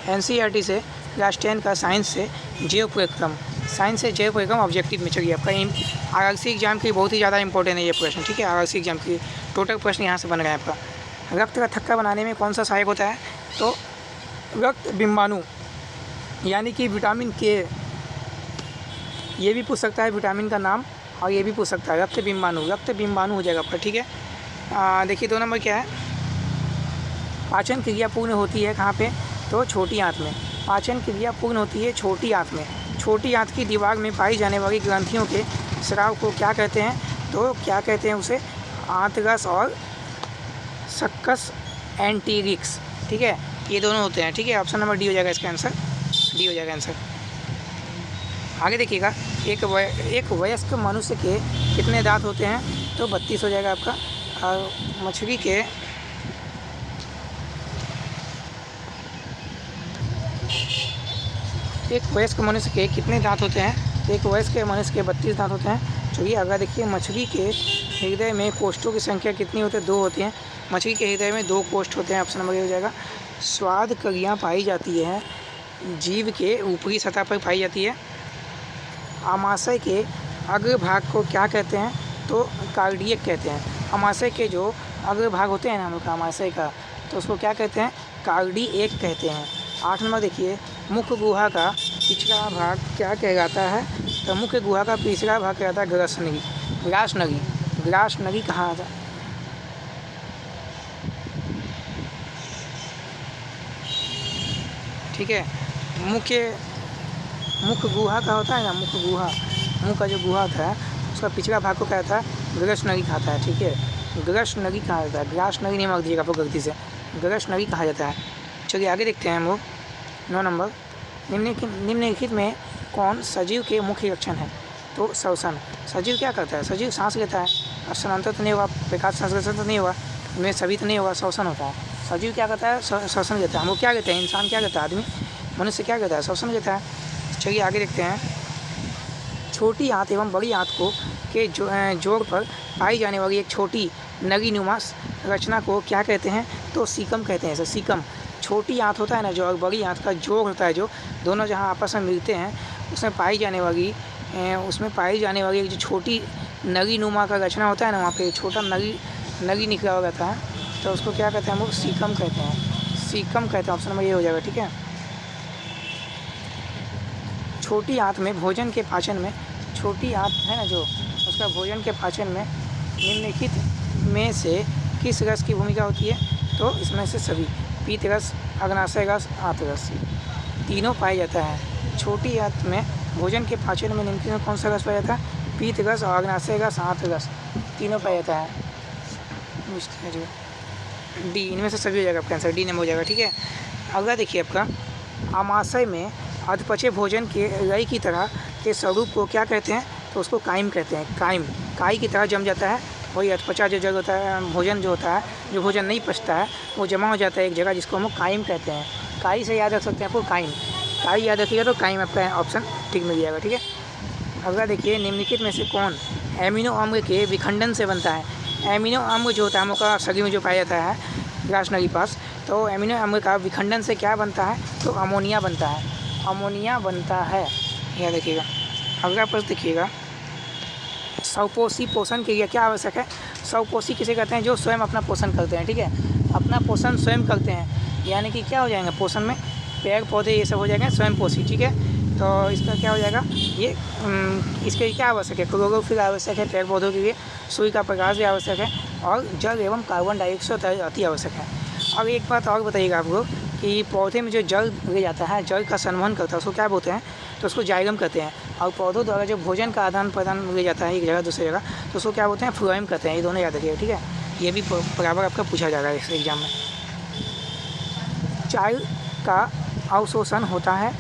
NCERT से class 10 का science से जैव परिक्रम ऑब्जेक्टिव में। चलिए आपका आरआरसी एग्जाम की बहुत ही ज़्यादा इंपॉर्टेंट है ये प्रश्न, ठीक है। आरआरसी एग्जाम की टोटल प्रश्न यहाँ से बन रहा है आपका। रक्त का थक्का बनाने में कौन सा सहायक होता है? तो रक्त बिंबाणु यानी कि विटामिन के, ये भी पूछ सकता है विटामिन का नाम, और ये भी पूछ सकता है रक्त बिंबाणु हो जाएगा आपका, ठीक है। देखिए 2 नंबर क्या है, पाचन क्रिया पूर्ण होती है कहाँ पे? तो छोटी आंत में। पाचन क्रिया पूर्ण होती है छोटी आंत में। छोटी आंत की दीवार में पाई जाने वाली ग्रंथियों के स्राव को क्या कहते हैं? तो क्या कहते हैं उसे? आंतरस और सक्कस एंटीरिक्स, ठीक है। ये दोनों होते हैं, ठीक है। ऑप्शन नंबर डी हो जाएगा इसका आंसर, डी हो जाएगा आंसर। आगे देखिएगा, एक वयस्क मनुष्य के कितने दांत होते हैं? तो 32 हो जाएगा आपका। और मछली के एक वयस्क मनुष्य के कितने दांत होते हैं? एक वयस्क मनुष्य के 32 दांत होते हैं। चलिए अगर देखिए, मछली के हृदय में कोष्ठों की संख्या कितनी होती है? 2 होती हैं। मछली के हृदय में 2 कोष्ठ होते हैं। ऑप्शन नंबर ए हो जाएगा। स्वाद क्रिया पाई जाती है जीव के ऊपरी सतह पर पाई जाती है। आमाशय के अग्रभाग को क्या कहते हैं? तो कार्डियक कहते हैं। आमाशय के जो अग्रभाग होते हैं ना हम लोग का आमाशय का, तो उसको क्या कहते हैं? कार्डियक कहते हैं। 8 नंबर देखिए, मुख्य गुहा का पिछला भाग क्या कहलाता है? तो मुख्य गुहा का पिछला भाग कहलाता है ग्रासनगी कहा जाता है। ठीक है, मुख्य गुहा का होता है ना, मुंह का जो गुहा था उसका पिछला भाग को कहता है ग्रासनगी कहता है, ठीक है। ग्रासनगी कहा जाता है, ग्रासनगी नहीं मार दीजिएगा आप गलती से, ग्रासनगी कहा जाता है। चलिए आगे देखते हैं हम लोग। 9 नंबर, निम्नलिखित में कौन सजीव के मुख्य लक्षण है? तो श्वसन। सजीव क्या करता है? सजीव सांस लेता है, और स्थानांतर तो नहीं होगा, प्रकाश संश्लेषण तो नहीं होगा, इनमें सभी तो नहीं होगा, श्वसन होता है। सजीव क्या करता है? श्वसन लेता है। हम लोग क्या कहते हैं? इंसान क्या कहता है? आदमी, मनुष्य क्या कहता है? श्वसन लेता है। चलिए आगे देखते हैं। छोटी आंत एवं बड़ी आंत को के जोड़ पर पाई जाने वाली एक छोटी नगीनुमा रचना को क्या कहते हैं? तो सीकम कहते हैं। इसे सीकम। छोटी आंत होता है ना जो, और बड़ी आंत का जोड़ होता है जो, दोनों जहाँ आपस में मिलते हैं उसमें पाई जाने वाली एक जो छोटी नगीनुमा का रचना होता है ना, वहाँ पे छोटा नगी निकला हुआ रहता है, तो उसको क्या कहते हैं हम लोग? सीकम कहते हैं। सीकम कहते हैं। ऑप्शन नंबर ये हो जाएगा, ठीक है। छोटी आंत में भोजन के पाचन में, छोटी आंत है ना जो, उसका भोजन के पाचन में निम्नलिखित में से किस रस की भूमिका होती है? तो इसमें से सभी, पीत रस, अग्नाशय रस, आंत रस, तीनों पाया जाता है। छोटी आंत में भोजन के पाचन में निम्नलिखित में कौन सा रस पाया जाता है? पीत रस और अग्नाशय रस, आंत रस, तीनों पाया जाता है। डी, इनमें से सभी हो जाएगा आपका आंसर, डी नंबर हो जाएगा, ठीक है। अगला देखिए आपका, आमाशय में अधपचे भोजन के रई की तरह के स्वरूप को क्या कहते हैं? तो उसको काइम कहते हैं। काइम, काई की तरह जम जाता है, वही अधपचा जो जगह होता है, भोजन जो होता है, जो भोजन नहीं पचता है वो जमा हो जाता है एक जगह, जिसको हम लोग काइम कहते हैं। काई से याद रख सकते हैं आपको, काइम, काई याद रखिएगा तो काइम आपका ऑप्शन ठीक मिल जाएगा, ठीक है। अगला देखिए, निम्नलिखित में से कौन एमिनो अम्ल के विखंडन से बनता है? एमिनो अम्ल जो होता है हम लोग का शरीर में जो पाया जाता है ग्रासनगी पास, तो एमिनो अम्ल का विखंडन से क्या बनता है? तो अमोनिया बनता है। अमोनिया बनता है, यह देखिएगा। अगला प्रश्न देखिएगा, स्वपोषी पोषण के लिए क्या आवश्यक है? स्वपोषी किसे कहते हैं? जो स्वयं अपना पोषण करते हैं, ठीक है। अपना पोषण स्वयं करते हैं, यानी कि क्या हो जाएगा पोषण में? पेड़ पौधे ये सब हो जाएंगे स्वयं पोषी, ठीक है। तो इसका क्या हो जाएगा? ये इसके लिए क्या आवश्यक है? क्लोरोफिल आवश्यक है पेड़ पौधों के लिए, सूर्य का प्रकाश भी आवश्यक है, और जल एवं कार्बन डाइऑक्साइड अति आवश्यक है। अब एक बात और बताइएगा आपको कि पौधे में जो जल ले जाता है, जल का संवहन करता है, उसको क्या बोलते हैं? तो उसको जाइलम कहते हैं। और पौधों द्वारा जो भोजन का आदान प्रदान ले जाता है एक जगह दूसरी जगह, तो उसको क्या बोलते हैं? फ्लोएम कहते हैं। ये दोनों याद रखिएगा, ठीक है। ये भी बराबर आपका पूछा जाएगा इस एग्जाम में। चाय का अवशोषण होता है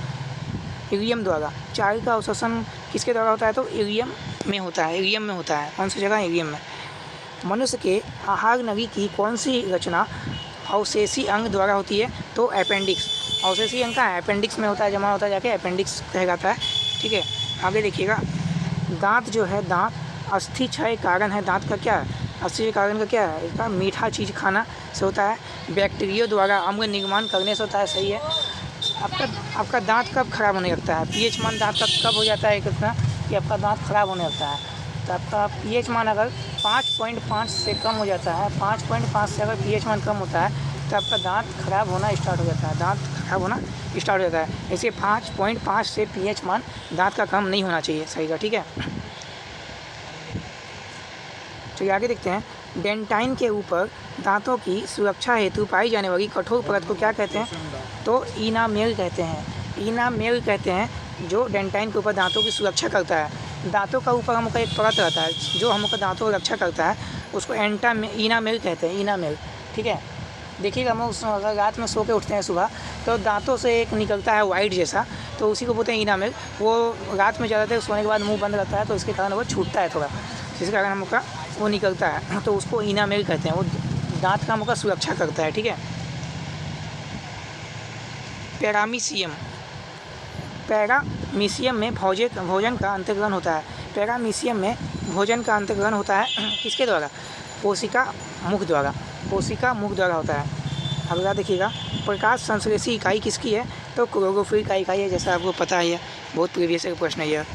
इलियम द्वारा। चाय का अवशोषण किसके द्वारा होता है? तो इलियम में होता है। इलियम में होता है। कौन सी जगह? इलियम में। मनुष्य के आहार नली की कौन सी रचना अवशेषी अंग द्वारा होती है? तो अपेंडिक्स। अवशेषी अंग का अपेंडिक्स में होता है, जमा होता है जाके, अपेंडिक्स कहा जाता है, ठीक है। आगे देखिएगा, दांत जो है, दांत अस्थि क्षय कारण है। दांत का क्या? असली कारण का क्या है, इसका मीठा चीज़ खाना से होता है, बैक्टीरिया द्वारा अम्ल निर्माण करने से होता है। सही है। आपका दांत कब खराब होने लगता है, पीएच मान दांत का कब हो जाता है कितना कि आपका दांत खराब होने लगता है। तो आपका पीएच मान अगर 5.5 से कम हो जाता है, 5.5 से अगर पीएच मान कम होता है तो आपका दांत खराब होना स्टार्ट हो जाता है, दांत खराब होना स्टार्ट हो जाता है। इसे 5.5 से पीएच मान दांत का कम नहीं होना चाहिए। सही का, ठीक है। चलिए आगे देखते हैं। डेंटाइन के ऊपर दांतों की सुरक्षा हेतु पाई जाने वाली कठोर परत को क्या कहते हैं, तो इनामेल कहते हैं। इनामेल कहते हैं जो डेंटाइन के ऊपर दांतों की सुरक्षा करता है। दांतों का ऊपर हमका एक परत रहता है जो हमका दांतों की रक्षा करता है, उसको इनामेल कहते हैं, इनामेल। ठीक है। देखिएगा हम अगर रात में सो के उठते हैं सुबह तो दांतों से एक निकलता है वाइट जैसा, तो उसी को बोलते हैं इनामेल। वो रात में ज़्यादातर सोने के बाद मुंह बंद रहता है तो इसके कारण वो छूटता है थोड़ा, जिसके कारण हमका वो निकलता है, तो उसको इनामेल कहते हैं। वो दांत का हमका सुरक्षा करता है। ठीक है। पैरामीशियम, पैरामीशियम में भोजन का अंतर्ग्रहण होता है। पैरामीशियम में भोजन का अंतर्ग्रहण होता है किसके द्वारा, कोशिका मुख द्वारा, कोशिका मुख द्वारा होता है। अब अगर देखिएगा प्रकाश संश्लेषी इकाई किसकी है, तो क्लोरोफिल का इकाई है, जैसा आपको पता है, बहुत प्रीवियस का प्रश्न है यह।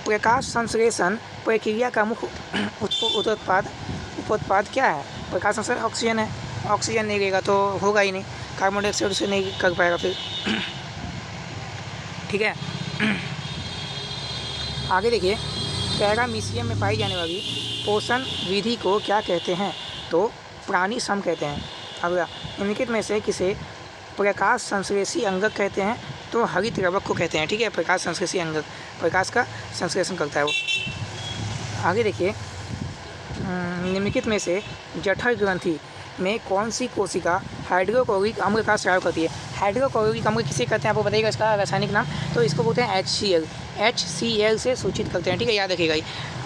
प्रकाश संश्लेषण प्रक्रिया का मुख्य उत्पाद क्या है, प्रकाश संश्लेषण ऑक्सीजन है। ऑक्सीजन नहीं रहेगा तो होगा ही नहीं, कार्बन डाइऑक्साइड से नहीं कर पाएगा फिर। ठीक है। आगे देखिए, पैरामीशियम में पाई जाने वाली पोषण विधि को क्या कहते हैं, तो प्राणी सम कहते हैं। अगला, निम्नलिखित में से किसे प्रकाश संश्लेषी अंगक कहते हैं, तो हरित रवक को कहते हैं। ठीक है। प्रकाश संश्लेषी अंगक, प्रकाश का संश्लेषण करता है वो। आगे देखिए, निम्नलिखित में से जठर ग्रंथि में कौन सी कोशिका हाइड्रोक्लोरिक अम्ल का स्राव करती है। हाइड्रोक्लोरिक अम्ल किसे कहते हैं आपको बताइएगा इसका रासायनिक नाम, तो इसको बोलते हैं HCl। HCl से सूचित करते हैं। ठीक है, याद रखिएगा।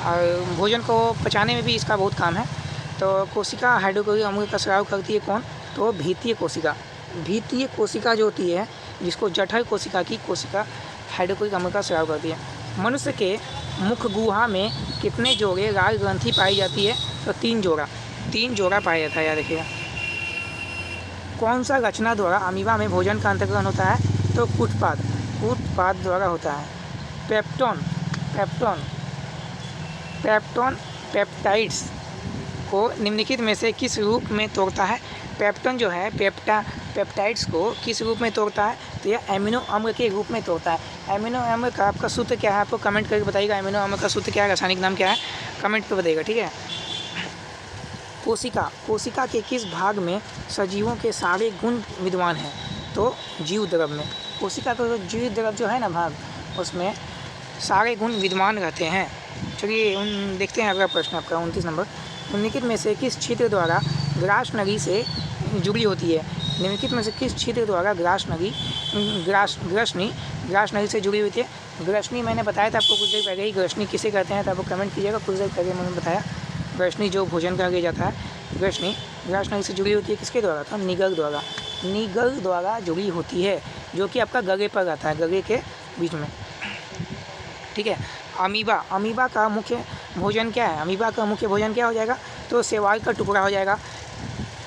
और भोजन को पचाने में भी इसका बहुत काम है। तो कोशिका हाइड्रोक्लोरिक अम्ल का स्राव करती है कौन, तो भीतीय कोशिका। भीतीय कोशिका जो होती है, जिसको जठर कोशिका की कोशिका हाइड्रोक्लोरिक अम्ल का स्राव करती है। मनुष्य के मुख गुहा में कितने जोड़े लाल ग्रंथि पाई जाती है, तो 3 जोड़ा, 3 जोड़ा पाया जाता है। याद रखिएगा। कौन सा रचना द्वारा अमीबा में भोजन का अंतर्ग्रहण होता है, तो कूटपाद द्वारा होता है। पेप्टोन पेप्टाइड्स को निम्नलिखित में से किस रूप में तोड़ता है। पेप्टोन जो है पेप्टाइड्स को किस रूप में तोड़ता है, तो यह एमिनो अम्ल के रूप में तोड़ता है। एमिनो अम्ल का आपका सूत्र क्या है, आपको कमेंट करके बताइएगा। एमिनो अम्ल का सूत्र क्या है, रासायनिक नाम क्या है, कमेंट पर बताइएगा। ठीक है। कोशिका के किस भाग में सजीवों के सारे गुण विद्यमान हैं, तो जीव द्रव में। कोशिका का जीव द्रव जो है ना भाग, उसमें सारे गुण विद्यमान रहते हैं। चलिए देखते हैं अगला प्रश्न आपका 29 नंबर। निम्नलिखित में से किस छिद्र द्वारा ग्रास नली से जुड़ी होती है। निम्नलिखित में से किस छिद्र द्वारा ग्रास नली से जुड़ी होती है। ग्रसनी मैंने बताया था आपको कुछ देर पहले ही, ग्रसनी किसे कहते हैं, तो आपको कमेंट कीजिएगा। कुछ देर पहले मैंने बताया ग्रसनी जो भोजन का किया जाता है, ग्रसनी ग्रास नली से जुड़ी होती है किसके द्वारा, तो निगर द्वारा जुड़ी होती है, जो कि आपका गले पर रहता है, गले के बीच में। ठीक है। अमीबा का मुख्य भोजन क्या है, अमीबा का मुख्य भोजन क्या हो जाएगा, तो शैवाल का टुकड़ा हो जाएगा।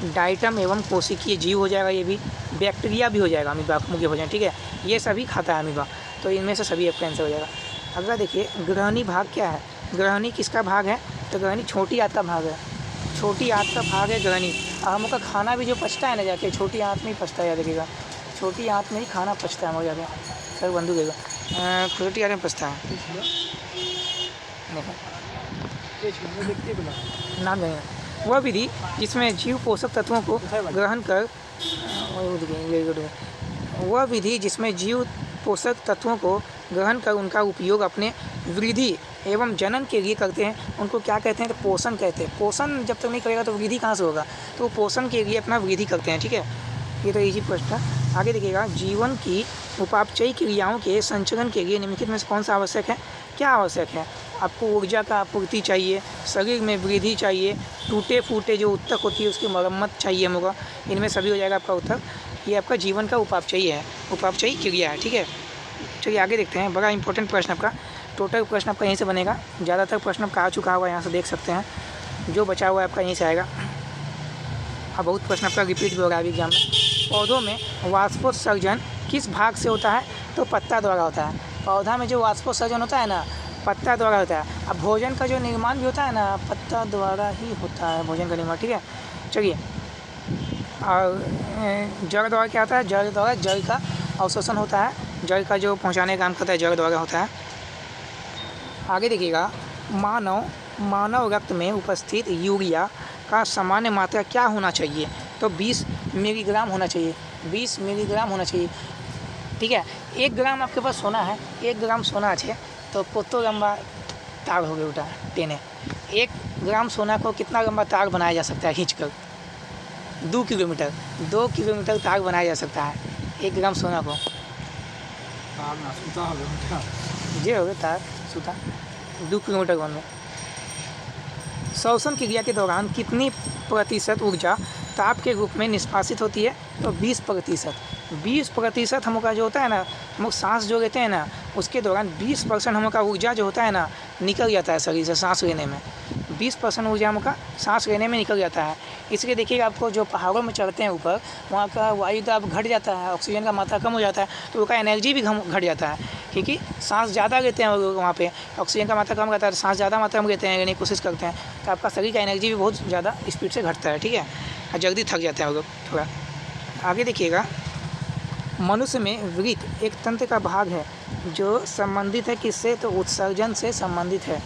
डाइटम एवं कोशिकीय जीव हो जाएगा, ये भी बैक्टीरिया भी हो जाएगा अमीबा का मुख्य भोजन। ठीक है। ये सभी खाता है अमीबा, तो इनमें से सभी आपका आंसर हो जाएगा। अगला देखिए, ग्रहणी भाग क्या है। ग्रहणी किसका भाग है, तो ग्रहणी छोटी आंत का भाग है। छोटी आंत का भाग है ग्रहणी। और हम लोग का खाना भी जो पचता है ना जाके छोटी आंत में ही पचता है, याद रखिएगा। छोटी आंत में ही खाना पचता है हम लोग जाके, सर बंधु देगा, छोटी आंत में पचता है। नाम देंगे वह विधि जिसमें जीव पोषक तत्वों को ग्रहण कर वह विधि जिसमें जीव पोषक तत्वों को ग्रहण कर उनका उपयोग अपने वृद्धि एवं जनन के लिए करते हैं, उनको क्या कहते हैं, तो पोषण कहते हैं। पोषण जब तक नहीं करेगा तो वृद्धि कहाँ से होगा, तो पोषण के लिए अपना वृद्धि करते हैं। ठीक है। ये तो इजी प्रश्न है। आगे देखिएगा, जीवन की उपापचयी क्रियाओं के संचरण के लिए निम्नलिखित में से कौन सा आवश्यक है। क्या आवश्यक है, आपको ऊर्जा का आपूर्ति चाहिए, शरीर में वृद्धि चाहिए, टूटे फूटे जो उत्तक होती है उसकी मरम्मत चाहिए हम लोग, इनमें सभी हो जाएगा आपका उत्तर। ये आपका जीवन का उपापचयी है, उपापचयी क्रिया है। ठीक है। चलिए आगे देखते हैं, बड़ा इंपॉर्टेंट प्रश्न आपका। टोटल प्रश्न आपका यहीं से बनेगा, ज़्यादातर प्रश्न आपका आ चुका होगा, यहाँ से देख सकते हैं। जो बचा हुआ है आपका यहीं से आएगा। अब बहुत प्रश्न आपका रिपीट भी होगा अभी एग्जाम में। पौधों में वाष्पोत्सर्जन किस भाग से होता है? तो पत्ता द्वारा होता है। पौधा में जो वाष्पोत्सर्जन होता है ना, पत्ता द्वारा होता है। अब भोजन का जो निर्माण भी होता है ना, पत्ता द्वारा ही होता है भोजन का निर्माण, ठीक है। चलिए, और जड़ द्वारा क्या होता है? जड़ द्वारा जल का अवशोषण होता है, जल का जो पहुँचाने का काम करता है जड़ द्वारा होता है। आगे देखिएगा, मानव रक्त में उपस्थित यूरिया का सामान्य मात्रा क्या होना चाहिए? तो 20 मिलीग्राम होना चाहिए, 20 मिलीग्राम होना चाहिए, ठीक है। 1 ग्राम आपके पास सोना है, 1 ग्राम सोना अच्छे तो कतो लंबा तार हो गया उठा टेने। 1 ग्राम सोना को कितना लंबा तार बनाया जा सकता है खींचकर? 2 किलोमीटर, 2 किलोमीटर तार बनाया जा सकता है 1 ग्राम सोना को। जी हो गया तार सूता 2 किलोमीटर वन में। श्वसन क्रिया के दौरान कितनी प्रतिशत ऊर्जा ताप के रूप में निष्कासित होती है? तो 20%। 20% हम लोग का जो होता है ना, हम लोग सांस जो लेते हैं ना, उसके दौरान 20% हम लोग का ऊर्जा जो होता है ना निकल जाता है शरीर से सांस लेने में। 20% ऊर्जा हम लोग का सांस लेने में निकल जाता है। इसलिए देखिएगा, आपको जो पहाड़ों में चढ़ते हैं ऊपर, वहाँ का वायु दाब घट जाता है, ऑक्सीजन का मात्रा कम हो जाता है, तो उनका एनर्जी भी घट जाता है, क्योंकि सांस ज़्यादा लेते हैं लोग वहाँ पे, ऑक्सीजन का मात्रा कम रहता है, सांस ज़्यादा मात्रा में लेते हैं, लेने की कोशिश करते हैं, तो आपका शरीर का एनर्जी भी बहुत ज़्यादा स्पीड से घटता है, ठीक है, और जल्दी थक जाते हैं लोग थोड़ा। आगे देखिएगा, मनुष्य में वृक्क एक तंत्र का भाग है जो संबंधित है किससे? तो उत्सर्जन से संबंधित है,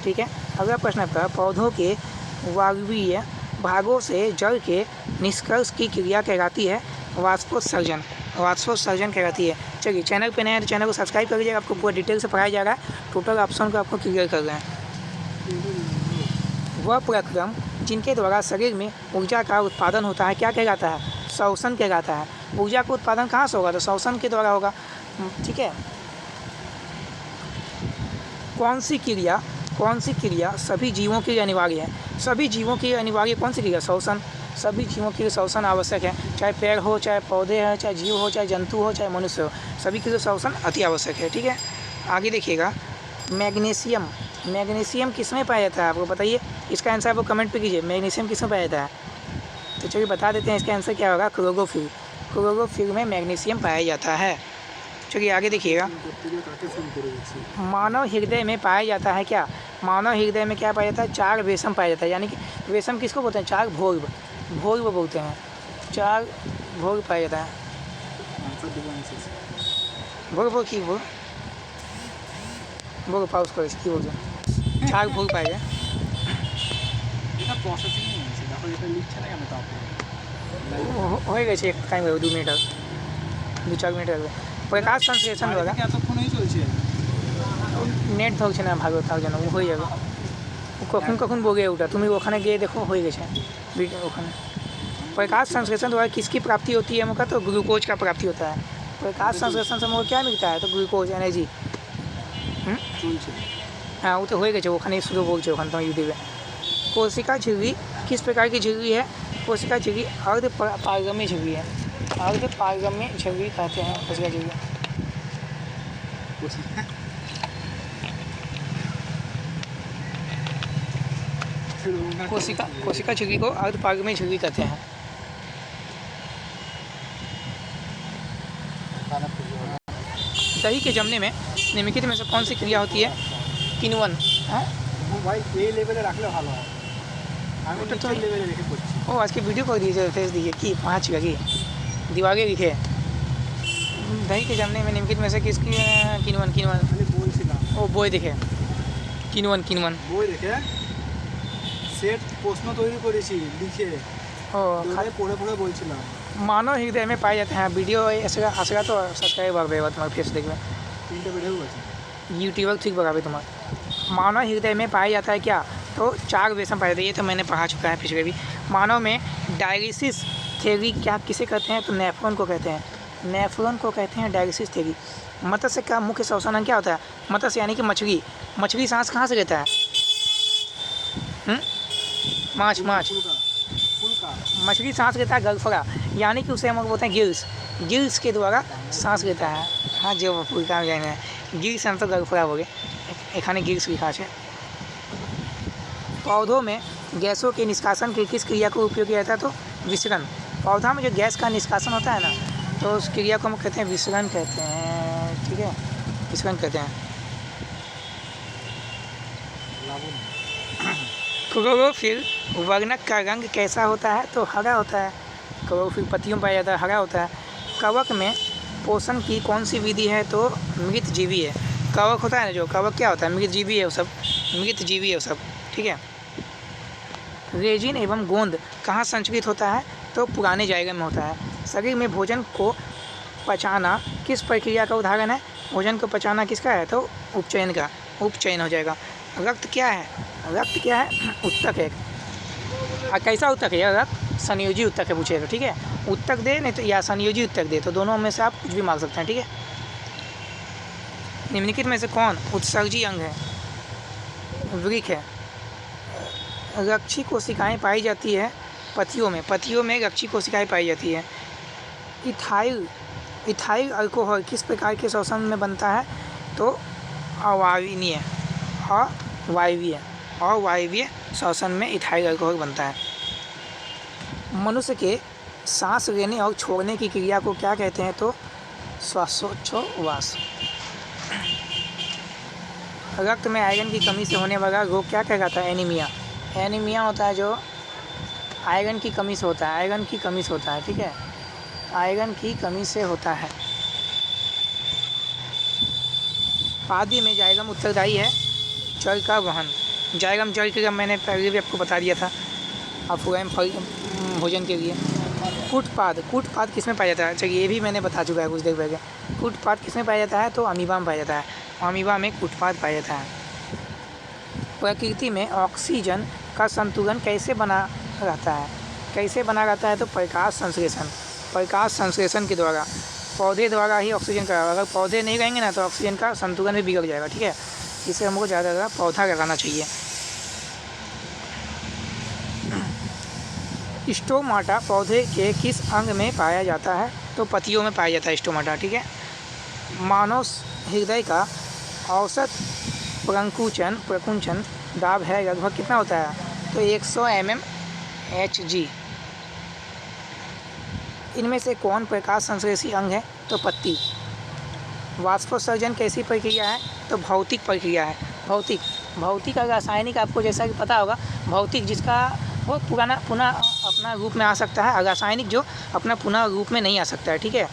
ठीक है। अगला प्रश्न आपका, पौधों के वायवीय भागों से जल के निष्कर्ष की क्रिया कहलाती है वाष्पोत्सर्जन। वाष्पोत्सर्जन कहलाती है। चलिए, चैनल पे नए हैं तो चैनल को सब्सक्राइब कर लीजिएगा, आपको पूरा डिटेल से पढ़ाया जा रहा है, टोटल ऑप्शन को आपको क्लियर कर रहे हैं। वह प्रक्रम जिनके द्वारा शरीर में ऊर्जा का उत्पादन होता है क्या कहलाता है? श्वसन कहलाता है। ऊर्जा का उत्पादन कहाँ से होगा? तो श्वसन के द्वारा होगा, ठीक है। कौन सी क्रिया सभी जीवों के लिए अनिवार्य है? सभी जीवों के लिए अनिवार्य कौन सी क्रिया? श्वसन। सभी जीवों के लिए श्वसन आवश्यक है, चाहे पेड़ हो, चाहे पौधे हैं, चाहे जीव हो, चाहे जंतु हो, चाहे मनुष्य हो, सभी के लिए श्वसन अति आवश्यक है, ठीक है। आगे देखिएगा, मैग्नीशियम किस में पाया जाता है? आपको बताइए, इसका आंसर आपको कमेंट पे कीजिए, मैग्नीशियम किस में पाया जाता है? तो चलिए बता देते हैं, इसका आंसर क्या होगा? क्लोरोफिल में मैग्नीशियम पाया जाता है। चलिए आगे देखिएगा, मानव हृदय में पाया जाता है क्या? मानव हृदय में क्या पाया जाता है? 4 वेशम पाया जाता है, यानी कि वेशम किसको बोलते हैं? 4 भोग बोलते हैं, 4 भोग पाया जाता है। भोग पाउस कर इसकी बोलते हैं, 4 भोग पाए गए। हो गए एक टाइम 2 मिनट 2-4 मिनट प्रकाश संश्लेषण द्वारा नेट ধরছে না ভালো, তার জন্য হয়ে যাবে। কখন বগে ওটা তুমি ওখানে গিয়ে देखो हो गए ওখানে। प्रकाश संश्लेषण द्वारा किसकी प्राप्ति होती है? हमका तो ग्लूकोज का प्राप्ति होता है। प्रकाश संश्लेषण से हमको क्या मिलता है? तो ग्लूकोज एनर्जी। हाँ, वो तो हो गए ওখানে শুরু বলছে ওখানে तो यूट्यूब। कोशिका झिल्ली किस प्रकार की झिल्ली है? कोशिका झिल्ली अर्ध पारगम्य झिल्ली है, अर्ध पारगम्य झिल्ली कहते हैं कोशिका झिल्ली। कोशिका झिल्ली को अर्ध पारगम्य झिल्ली कहते हैं। दही के जमने में निम्नलिखित में से कौन सी क्रिया होती है? किण्वन। ओ आज की वीडियो कर दीजिए, फेस दीजिए कि 5 लगी दीवागे लिखे। दही के जमने में निम्नलिखित में से किसकी? किण्वन। ओ বই দেখে কিণ্বন বই দেখে সেট প্রশ্ন তৈরি করেছি লিখে, ओ পড়ে পড়ে বলছিলাম। मानव हृदय में पाए जाते हैं। वीडियो आसेगा तो सब्सक्राइब बढ़ेगा तुम्हारे फेस देखবে। 3টা ভিডিও আছে यूट्यूबर ठीक बढ़ावे तुम्हारा। मानव हृदय में पाया जाता है क्या? तो 4 वेशम पाए जाते हैं, ये तो मैंने पढ़ा चुका है पिछले भी। मानव में डायलिसिस थ्योरी क्या किसे कहते हैं? तो नेफ्रॉन को कहते हैं, नेफ्रॉन को कहते हैं डायलिसिस थ्योरी। मत्स्य का मुख्य श्वसन अंग क्या होता है? मत्स्य यानी कि मछली सांस कहाँ से लेता है? माछ मछली सांस लेता है गलफड़ा, यानी कि उसे हम लोग बोलते हैं गिल्स के द्वारा सांस लेता है। हाँ, जो फुलका जाने गिल्स हम तो गलफड़ा हो गए, एखाने गिल्स लिखा है। पौधों में गैसों के निष्कासन की किस क्रिया को उपयोग किया जाता है? तो विसरण। पौधा में जो गैस का निष्कासन होता है ना, तो उस क्रिया को हम कहते हैं विसरण कहते हैं, ठीक है, विसरण कहते हैं। क्लोरोफिल वर्णक का रंग कैसा होता है? तो हरा होता है। क्लोरोफिल पत्तियों में पाया जाता है, हरा होता है। कवक में पोषण की कौन सी विधि है? तो मृतजीवी है। कवक होता है ना, जो कवक क्या होता है? मृतजीवी है वो सब, मृतजीवी है वो सब, ठीक है। रेजिन एवं गोंद कहाँ संचरित होता है? तो पुराने जायगा में होता है। शरीर में भोजन को पचाना किस प्रक्रिया का उदाहरण है? भोजन को पचाना किसका है? तो उपचयन का, उपचयन हो जाएगा। रक्त क्या है? रक्त क्या है? उत्तक है। कैसा उत्तक है यह? रक्त संयोजी उत्तक है पूछेगा, ठीक है। उत्तक दे नहीं तो या संयोजी उत्तक दे, तो दोनों में से आप कुछ भी मांग सकते हैं, ठीक है। निम्नलिखित में से कौन उत्सर्जी अंग है? वृक्क है। रक्षी कोशिकाएं पाई जाती है पत्तियों में, पत्तियों में रक्षी कोशिकाएं पाई जाती है। इथाइल अल्कोहल किस प्रकार के श्वसन में बनता है? तो अवायवीय, अवायवीय श्वसन में इथाइल अल्कोहल बनता है। मनुष्य के सांस लेने और छोड़ने की क्रिया को क्या कहते हैं? तो श्वासोच्छ्वास। रक्त में आयरन की कमी से होने वाला रोग क्या कहलाता है? एनीमिया। एनीमिया होता है जो आयरन की कमी से होता है, आयरन की कमी से होता है, ठीक है, आयरन की कमी से होता है। पादी में जाइलम उत्तरदायी है जल का वहन। जाइलम जल के, मैंने पहले भी आपको बता दिया था, अफवाह फल भोजन के लिए। कूटपाद, कूटपाद किस में पाया जाता है? चलिए ये भी मैंने बता चुका है कुछ देर पहले। कूटपाद किस में पाया जाता है? तो अमीबा में पाया जाता है, अमीबा में कूटपाद पाया जाता है। प्रकृति में ऑक्सीजन का संतुलन कैसे बना रहता है? कैसे बना रहता है? तो प्रकाश संश्लेषण, प्रकाश संश्लेषण के द्वारा, पौधे द्वारा ही ऑक्सीजन का। अगर पौधे नहीं रहेंगे ना तो ऑक्सीजन का संतुलन भी बिगड़ जाएगा, ठीक है। इससे हमको ज़्यादा ज़्यादा पौधा लगाना चाहिए। स्टोमाटा पौधे के किस अंग में पाया जाता है? तो पत्तियों में पाया जाता है स्टोमाटा, ठीक है। मानव हृदय का औसत प्रकुंचन दाब है लगभग कितना होता है? तो 100 mmHg। इनमें से कौन प्रकाश संश्लेषी अंग है? तो पत्ती। वाष्पोत्सर्जन कैसी प्रक्रिया है? तो भौतिक प्रक्रिया है। भौतिक और रासायनिक आपको जैसा कि पता होगा, भौतिक जिसका वो पुनः अपना रूप में आ सकता है, और रासायनिक जो अपना पुनः रूप में नहीं आ सकता है, ठीक है।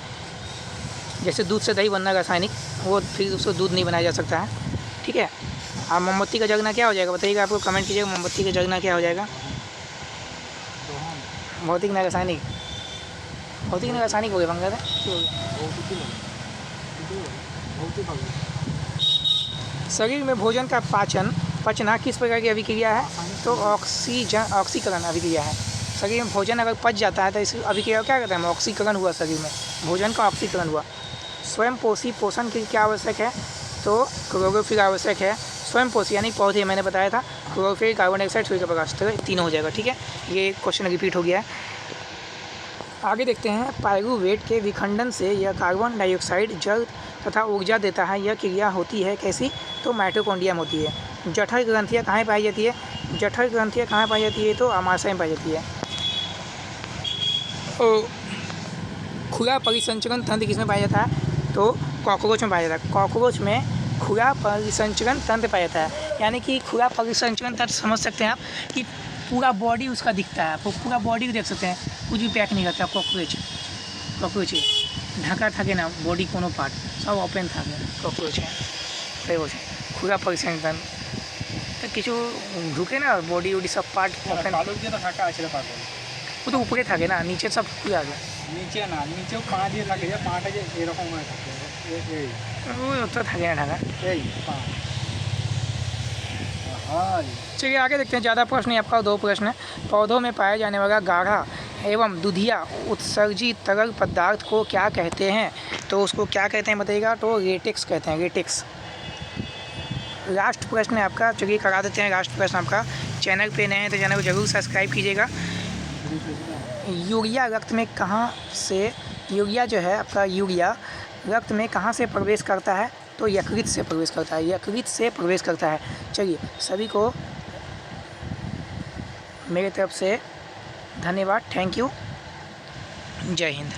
जैसे दूध से दही बनना रासायनिक, वो फिर उसको दूध नहीं बनाया जा सकता है, ठीक है। और मोमबत्ती का जगना क्या हो जाएगा? बताइएगा, आपको कमेंट कीजिएगा, मोमबत्ती का जगना क्या हो जाएगा? भौतिक ना रासायनिक? भौतिक ना रासायनिक हो गया बंगा था। शरीर में भोजन का पचना किस प्रकार की अभिक्रिया है? तो ऑक्सीकरण अभिक्रिया है। शरीर में भोजन अगर पच जाता है तो इस अभिक्रिया क्या कहते हैं? ऑक्सीकरण हुआ, शरीर में भोजन का ऑक्सीकरण हुआ। स्वयंपोषी पोषण के क्या आवश्यक है? तो क्लोरोफिल आवश्यक है। स्वयंपोषी यानी पौधे, मैंने बताया था, क्लोरोफिल, कार्बन डाइऑक्साइड, सूर्य का प्रकाश, तो तीनों हो जाएगा, ठीक है। ये क्वेश्चन रिपीट हो गया है। आगे देखते हैं, पायरुवेट के विखंडन से यह कार्बन डाइऑक्साइड, जल तथा ऊर्जा देता है। यह क्रिया होती है कैसी? तो माइटोकॉन्ड्रिया में होती है। जठर ग्रंथियाँ कहाँ पाई जाती है? जठर ग्रंथियाँ कहाँ पाई जाती है? तो आमाशय में पाई जाती है। खुला परिसंचरण तंत्र किसमें पाया जाता है? तो कॉकरोच में पाया जाता है। कॉकरोच में खुला परिसंचरण तंत्र पाया जाता है। यानी कि खुला परिसंचरण तंत्र समझ सकते हैं आप कि पूरा बॉडी उसका दिखता है, आपको पूरा बॉडी को देख सकते हैं, कुछ भी पैक नहीं करता। कॉकरोच ढका থাকে ना, बॉडी कोनो पार्ट सब ओपन থাকে, कॉकरोच है, खुला परिसंचरण तो किछु ढुके ना, बॉडी उडी सब पार्ट ओपन। वो तो ऊपरे থাকে ना, नीचे सब खुला है। নিচে না, নিচেও পা দিয়ে থাকে, যে পাটা যে এরকম হয়ে থাকে, এই वो तो থাকে ना ढका। এই পা। हाय, चलिए आगे देखते हैं। ज़्यादा प्रश्न है आपका, 2 प्रश्न है। पौधों में पाया जाने वाला गाढ़ा एवं दुधिया उत्सर्जित तरल पदार्थ को क्या कहते हैं? तो उसको क्या कहते हैं बताइएगा? तो रेटेक्स कहते हैं, रेटेक्स। लास्ट प्रश्न है आपका, चलिए करा देते हैं लास्ट प्रश्न आपका। चैनल पे नए हैं तो चैनल को जरूर सब्सक्राइब कीजिएगा। यूरिया रक्त में कहाँ से, यूरिया जो है आपका, यूरिया रक्त में कहाँ से प्रवेश करता है? तो यकृत से प्रवेश करता है, यकृत से प्रवेश करता है। चलिए सभी को मेरी तरफ से धन्यवाद, थैंक यू, जय हिंद।